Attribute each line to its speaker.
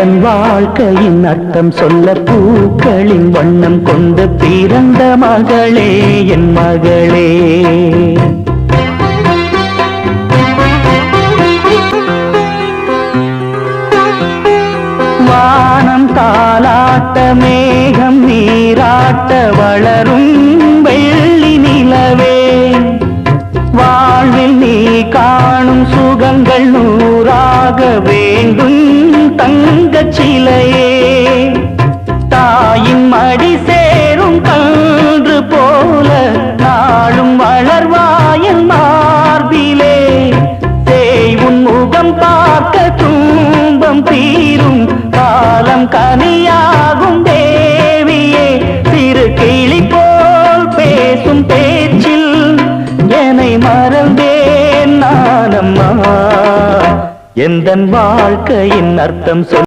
Speaker 1: எந்தன் வாழ்க்கையின் அர்த்தம் சொல்ல பூக்களின் வண்ணம் கொண்டு பிறந்த மகளே என் மகளே. வானம் தாலாட்ட மேகம் நீராட்ட வளரும் வெள்ளி நிலவே, வாழ்வில் நீ காணும் சுகங்கள் நூறாக வேண்டும் தங்கச் சிலையே. தாயின் மடி சேரும் கன்று போல நாளும் வளர்வாயன் மார்பிலே. தேய் உன் முகம் பார்க்க துன்பம் தீரும் காலம் கனியாகும் தேவியே. சிறு கிளி போல் பேசும் பேச்சில் என்னை மறந்தேன் நானம்மா. எந்தன் வாழ்க்கையின் அர்த்தம்